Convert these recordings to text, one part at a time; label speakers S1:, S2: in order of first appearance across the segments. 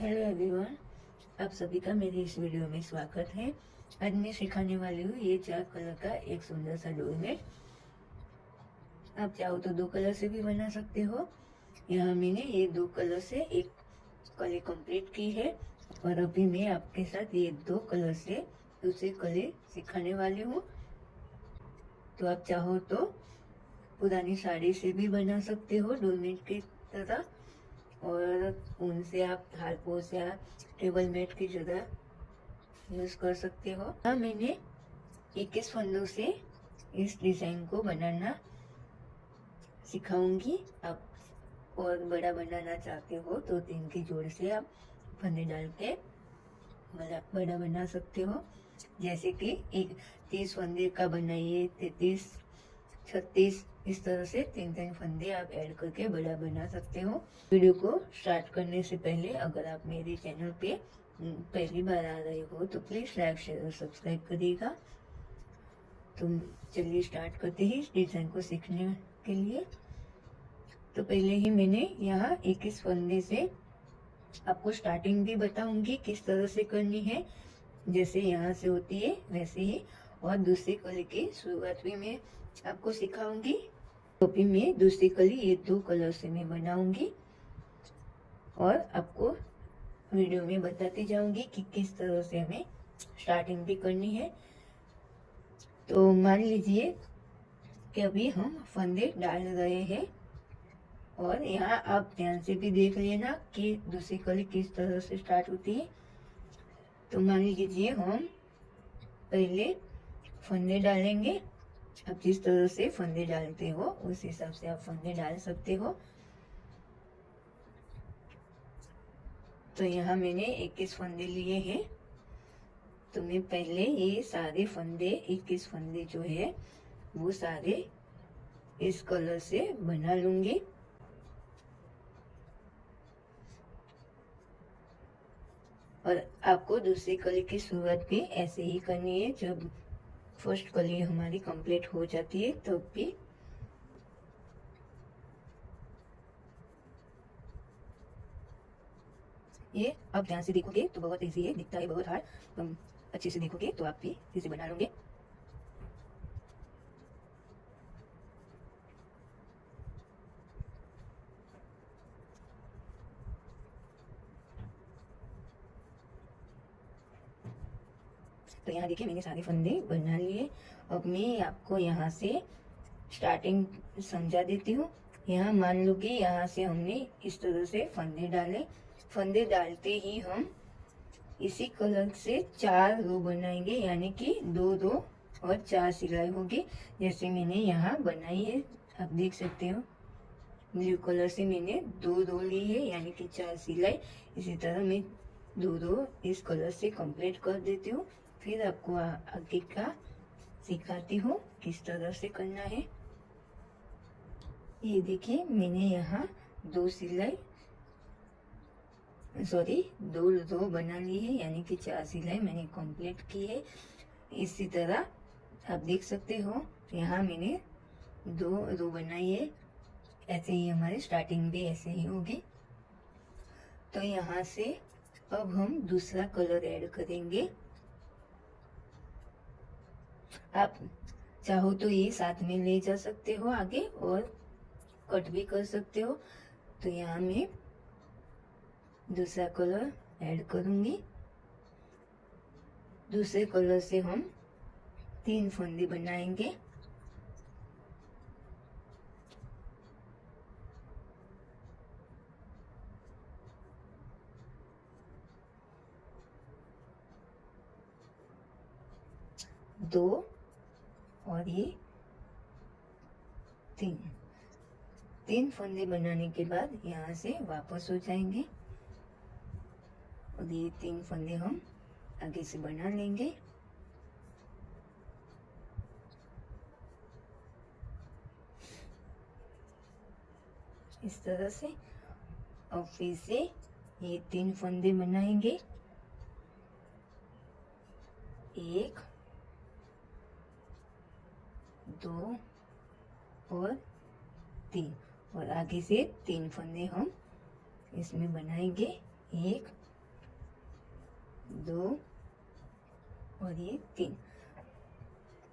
S1: Hello everyone, आप सभी का मेरे इस वीडियो में स्वागत है। आज मैं सिखाने वाली हूँ ये 4 कलर का एक सुंदर सा डोरमेट। आप चाहो तो 2 कलर से भी बना सकते हो। यहाँ मैंने ये 2 कलर से एक कली कंप्लीट की है और अभी मैं आपके साथ ये 2 कलर से दूसरे कली सिखाने वाली हूँ। तो आप चाहो तो पुरानी साड़ी से भी बना सकते हो डोरमेट की तरह, और उनसे आप थालपोश या टेबल मेट की जगह यूज कर सकते हो। हाँ, मैंने 21 फंदों से इस डिजाइन को बनाना सिखाऊंगी। आप और बड़ा बनाना चाहते हो तो 3 की जोड़ से आप फंदे डाल के बड़ा बना सकते हो। जैसे कि एक 30 फंदे का बनाइए, 33, 36, इस तरह से 3-3 फंदे आप ऐड करके बड़ा बना सकते हो। वीडियो को स्टार्ट करने से पहले अगर आप मेरे चैनल पे पहली बार आ रहे हो तो प्लीज लाइक, शेयर और सब्सक्राइब करिएगा। तो चलिए स्टार्ट करते हैं इस डिजाइन को सीखने के लिए। तो पहले ही मैंने यहाँ 21 फंदे से आपको स्टार्टिंग भी बताऊंगी किस तरह से करनी है, जैसे यहाँ से होती है वैसे ही, और दूसरी कली की शुरुआत भी मैं आपको सिखाऊंगी। तो भी मैं दूसरी कली ये 2 कलर से मैं बनाऊंगी और आपको वीडियो में बताती जाऊंगी कि किस तरह से हमें स्टार्टिंग भी करनी है। तो मान लीजिए कि अभी हम फंदे डाल रहे हैं और यहाँ आप ध्यान से भी देख लेना कि दूसरी कली किस तरह से स्टार्ट होती है। तो मान लीजिए हम पहले फंदे डालेंगे। आप जिस तरह से फंदे डालते हो उस हिसाब से आप फंदे डाल सकते हो। तो यहाँ मैंने 21 फंदे लिए हैं। तो मैं पहले ये सारे फंदे 21 फंदे जो है वो सारे इस कलर से बना लूंगी। और आपको दूसरी कली की शुरुआत भी ऐसे ही करनी है। जब फर्स्ट कली हमारी कंप्लीट हो जाती है तब भी ये आप ध्यान से देखोगे तो बहुत इजी है, दिखता है बहुत हार्ड। अच्छे से देखोगे तो आप भी इसे बना लोगे। तो यहाँ देखिए मैंने सारे फंदे बना लिए। अब मैं आपको यहाँ से स्टार्टिंग समझा देती हूँ। यहाँ मान लो कि यहाँ से हमने इस तरह से फंदे डाले। फंदे डालते ही हम इसी कलर से 4 रो बनाएंगे, यानी कि 2 रो और 4 सिलाई होगी, जैसे मैंने यहाँ बनाई है। आप देख सकते हो ब्लू कलर से मैंने 2 रो ली है, यानी कि 4 सिलाई। इसी तरह मैं 2 रो इस कलर से कंप्लीट कर देती हूँ। फिर आपको आगे का सिखाती हूँ किस तरह से करना है। ये देखिए मैंने यहाँ 2 रो बना ली है, यानी कि 4 सिलाई मैंने कंप्लीट की है। इसी तरह आप देख सकते हो यहाँ मैंने 2 रो बनाई है। ऐसे ही हमारी स्टार्टिंग भी ऐसे ही होगी। तो यहाँ से अब हम दूसरा कलर ऐड करेंगे। आप चाहो तो ये साथ में ले जा सकते हो आगे और कट भी कर सकते हो। तो यहाँ मैं दूसरा कलर ऐड करूंगी। दूसरे कलर से हम 3 फंदे बनाएंगे। दो और ये 3 फंदे बनाने के बाद यहाँ से वापस हो जाएंगे और ये 3 फंदे हम आगे से बना लेंगे। इस तरह से। और फिर से ये 3 फंदे बनाएंगे, 1, 2 और 3, और आगे से 3 फंदे हम इसमें बनाएंगे, 1, 2 और ये 3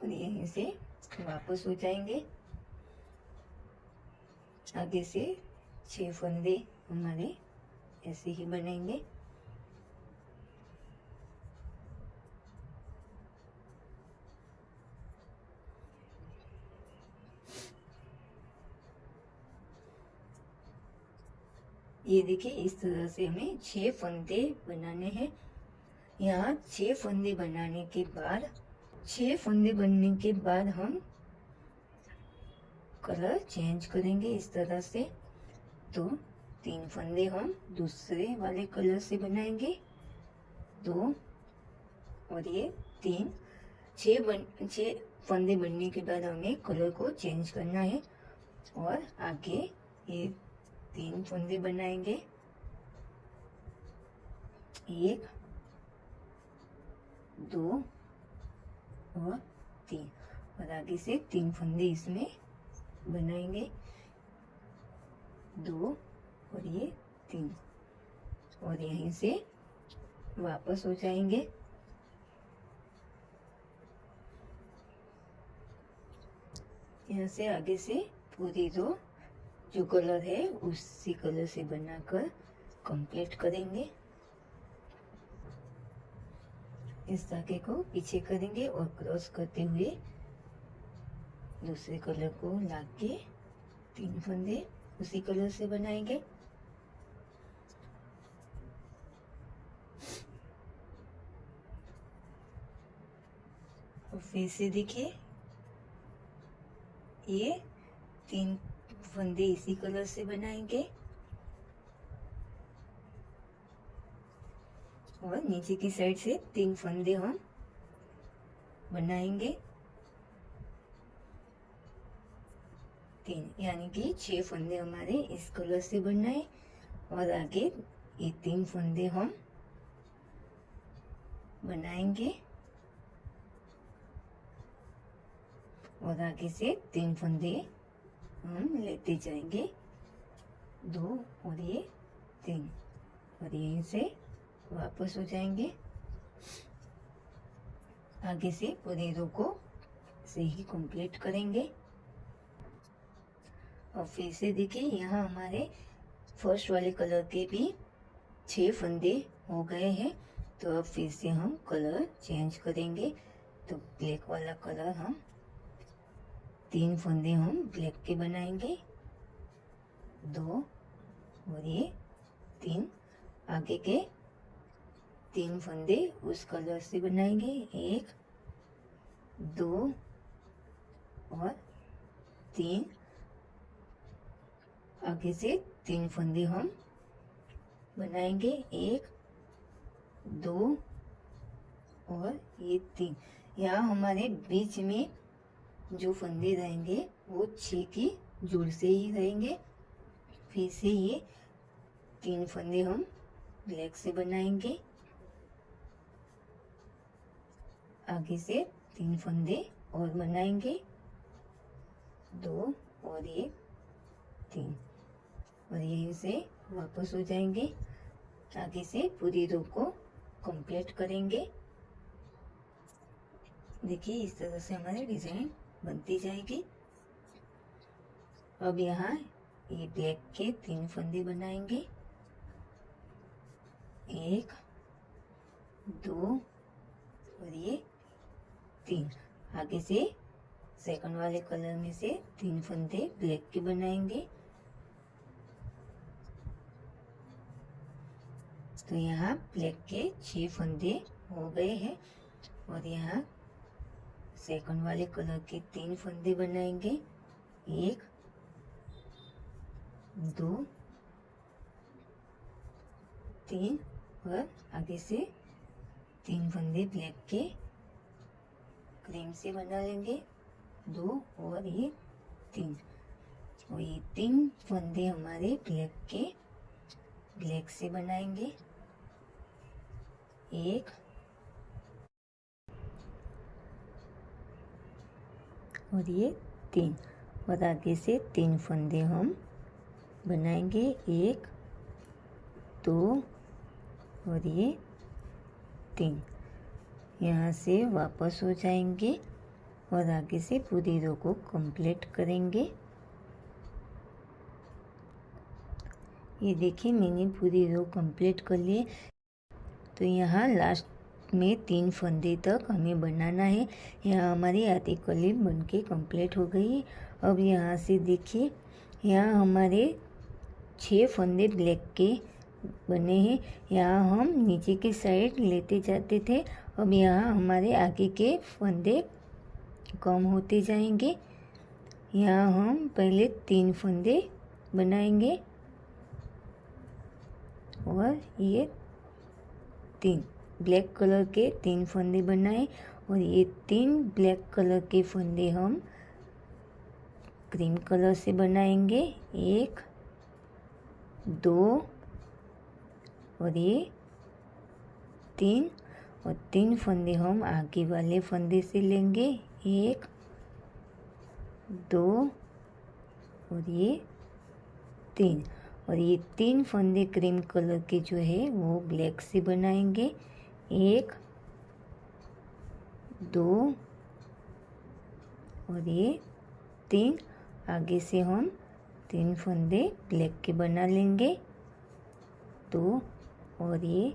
S1: और यहीं से वापस हो जाएंगे। आगे से 6 फंदे हमारे ऐसे ही बनेंगे। ये देखिए इस तरह से हमें 6 फंदे बनाने हैं। यहाँ 6 फंदे बनाने के बाद 6 फंदे बनने के बाद हम कलर चेंज करेंगे इस तरह से। तो 3 फंदे हम दूसरे वाले कलर से बनाएंगे, 2 और ये 3। 6 फंदे बनने के बाद हमें कलर को चेंज करना है और आगे ये 3 फंदे बनाएंगे, 1 2 और 3 और आगे से 3 फंदे इसमें बनाएंगे, 2 और ये 3 और यहीं से वापस हो जाएंगे। यहाँ से आगे से पूरी रो जो कलर है उसी कलर से बनाकर कंप्लीट करेंगे। इस धागे को पीछे करेंगे और क्रॉस करते हुए दूसरे कलर को लाके 3 फंदे उसी कलर से बनाएंगे। और फिर से देखिए ये 3 फंदे इसी कलर से बनाएंगे और नीचे की साइड से 3 फंदे हम बनाएंगे, 3 यानी कि 6 फंदे हमारे इस कलर से बनाए और आगे ये 3 फंदे हम बनाएंगे और आगे से 3 फंदे हम लेते जाएंगे, 2 और ये 3 और यहीं से वापस हो जाएंगे। आगे से पूरी रो को से ही कंप्लीट करेंगे। और फिर से देखिए यहाँ हमारे फर्स्ट वाले कलर के भी 6 फंदे हो गए हैं। तो अब फिर से हम कलर चेंज करेंगे। तो ब्लैक वाला कलर हम 3 फंदे हम ब्लैक के बनाएंगे, 2 और ये 3 आगे के 3 फंदे उस कलर से बनाएंगे, 1 2 और 3 आगे से 3 फंदे हम बनाएंगे, 1 2 और ये 3। यहाँ हमारे बीच में जो फंदे रहेंगे वो 6 की जोड़ से ही रहेंगे। फिर से ये 3 फंदे हम ब्लैक से बनाएंगे, आगे से 3 फंदे और बनाएंगे, 2 और ये 3 और यहीं से वापस हो जाएंगे। आगे से पूरी रो को कंप्लीट करेंगे। देखिए इस तरह से हमारी डिजाइन बनती जाएगी। अब यहाँ ये ब्लैक के 3 फंदे बनाएंगे, 1 2 और ये 3 आगे से सेकंड वाले कलर में से 3 फंदे ब्लैक के बनाएंगे। तो यहाँ ब्लैक के 6 फंदे हो गए हैं और यहाँ सेकंड वाले कलर के 3 फंदे बनाएंगे, 1 2 3 और आगे से 3 फंदे ब्लैक के क्रीम से बना लेंगे, 2 और ये 3 और ये 3 फंदे हमारे ब्लैक से बनाएंगे, 1 और ये 3 और आगे से 3 फंदे हम बनाएंगे, 1 2 और ये 3। यहाँ से वापस हो जाएंगे और आगे से पूरी रो को कंप्लीट करेंगे। ये देखिए मैंने पूरी रो कंप्लीट कर लिए। तो यहाँ लास्ट में 3 फंदे तक हमें बनाना है। यहाँ हमारी आधी कली बनके कंप्लीट हो गई। अब यहाँ से देखिए यहाँ हमारे 6 फंदे ब्लैक के बने हैं। यहाँ हम नीचे की साइड लेते जाते थे। अब यहाँ हमारे आगे के फंदे कम होते जाएंगे। यहाँ हम पहले 3 फंदे बनाएंगे और ये 3 ब्लैक कलर के 3 फंदे बनाए और ये 3 ब्लैक कलर के फंदे हम क्रीम कलर से बनाएंगे। 1 2 और ये 3 और 3 फंदे हम आगे वाले फंदे से लेंगे। 1 2 और ये 3 और ये 3 फंदे क्रीम कलर के जो है वो ब्लैक से बनाएंगे। 1 2 और ये 3 आगे से हम 3 फंदे ब्लैक के बना लेंगे। 2 और ये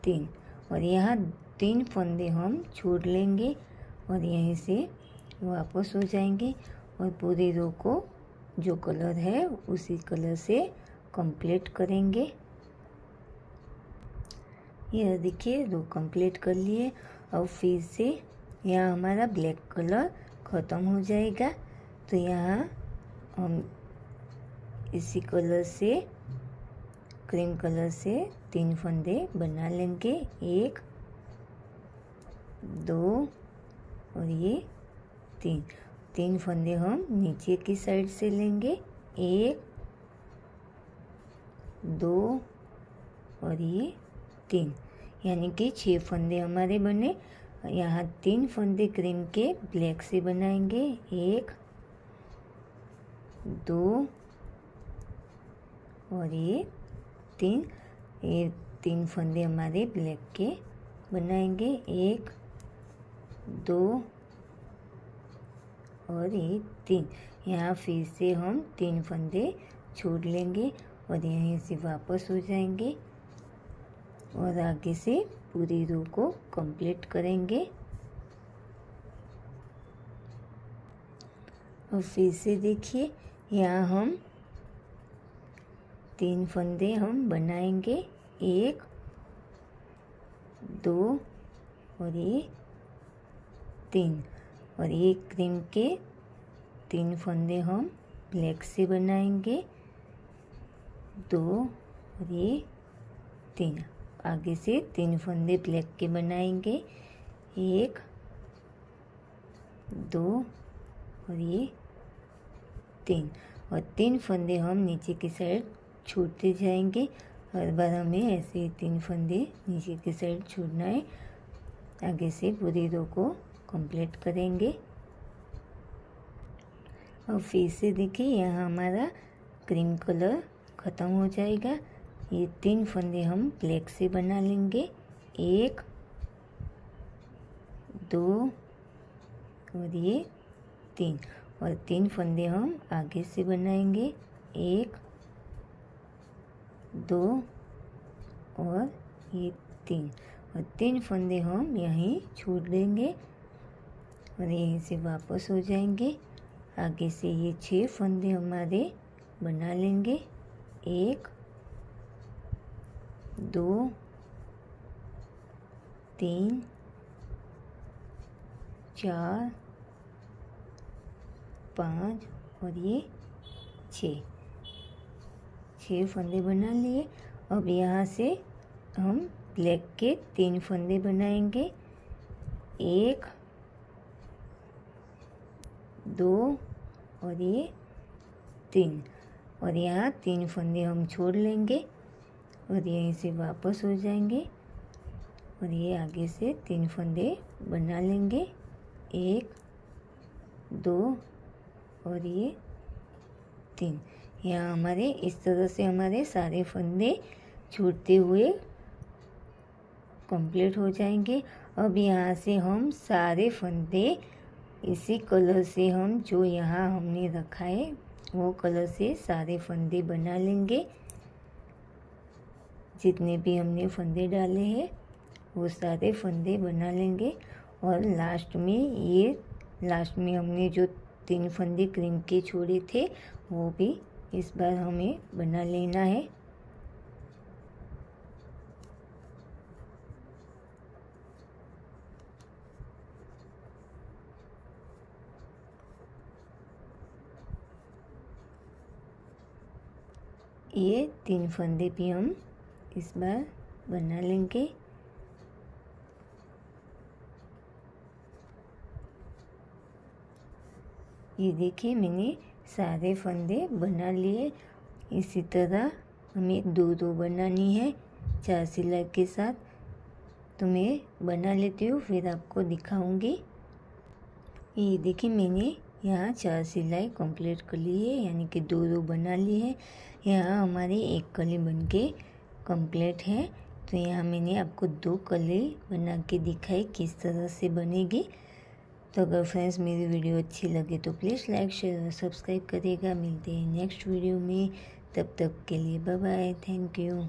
S1: 3 और यहाँ 3 फंदे हम छोड़ लेंगे और यहीं से वापस हो जाएंगे और पूरी रो को जो कलर है उसी कलर से कंप्लीट करेंगे। यह देखिए रो कंप्लीट कर लिए। अब फिर से यहाँ हमारा ब्लैक कलर ख़त्म हो जाएगा। तो यहाँ हम इसी कलर से क्रीम कलर से 3 फंदे बना लेंगे। 1 2 और ये 3 फंदे हम नीचे की साइड से लेंगे। 1 2 और ये 3 यानी कि 6 फंदे हमारे बने। यहाँ 3 फंदे क्रीम के ब्लैक से बनाएंगे। 1 2 और ये 3 फंदे हमारे ब्लैक के बनाएंगे। 1 2 और ये 3 यहाँ फिर से हम 3 फंदे छोड़ लेंगे और यहीं से वापस हो जाएंगे और आगे से पूरी रो को कंप्लीट करेंगे। और फिर से देखिए यहाँ हम 3 फंदे हम बनाएंगे। 1 2 और ये 3 और ये क्रीम के 3 फंदे हम ब्लैक से बनाएंगे। 2 और ये 3 आगे से 3 फंदे ब्लैक के बनाएंगे। 1 2 और ये 3 और 3 फंदे हम नीचे की साइड छोड़ते जाएंगे। हर बार हमें ऐसे ही 3 फंदे नीचे की साइड छोड़ना है। आगे से पूरी रो को कंप्लीट करेंगे। और फिर से देखिए यहाँ हमारा क्रीम कलर ख़त्म हो जाएगा। ये 3 फंदे हम ब्लैक से बना लेंगे। 1 2 और ये 3 और 3 फंदे हम आगे से बनाएंगे। 1 2 और ये 3 और 3 फंदे हम यहीं छोड़ देंगे और यहीं से वापस हो जाएंगे। आगे से ये 6 फंदे हमारे बना लेंगे। 1 2 3 4 5 और ये 6 फंदे बना लिए। अब यहाँ से हम ब्लैक के 3 फंदे बनाएंगे। 1 2 और ये 3 और यहाँ 3 फंदे हम छोड़ लेंगे और यहीं से वापस हो जाएंगे और ये आगे से 3 फंदे बना लेंगे। 1 2 और ये 3 यहाँ हमारे इस तरह से हमारे सारे फंदे छूटते हुए कंप्लीट हो जाएंगे। अब यहाँ से हम सारे फंदे इसी कलर से हम जो यहाँ हमने रखा है वो कलर से सारे फंदे बना लेंगे। जितने भी हमने फंदे डाले हैं वो सारे फंदे बना लेंगे। और लास्ट में हमने जो 3 फंदे क्रीम के छोड़े थे वो भी इस बार हमें बना लेना है। ये 3 फंदे भी हम इस बार बना लेंगे। ये देखिए मैंने सारे फंदे बना लिए। इसी तरह हमें 2 बनानी है 4 सिलाई के साथ। तो मैं बना लेती हूँ फिर आपको दिखाऊंगी। ये देखिए मैंने यहाँ 4 सिलाई कंप्लीट कर ली है, यानी कि 2 बना ली है। यहाँ हमारी एक कली बन के कंप्लीट है। तो यहाँ मैंने आपको 2 कली बना के दिखाई किस तरह से बनेगी। तो अगर फ्रेंड्स मेरी वीडियो अच्छी लगे तो प्लीज़ लाइक शेयर और सब्सक्राइब करिएगा। मिलते हैं नेक्स्ट वीडियो में, तब तक के लिए बाय बाय, थैंक यू।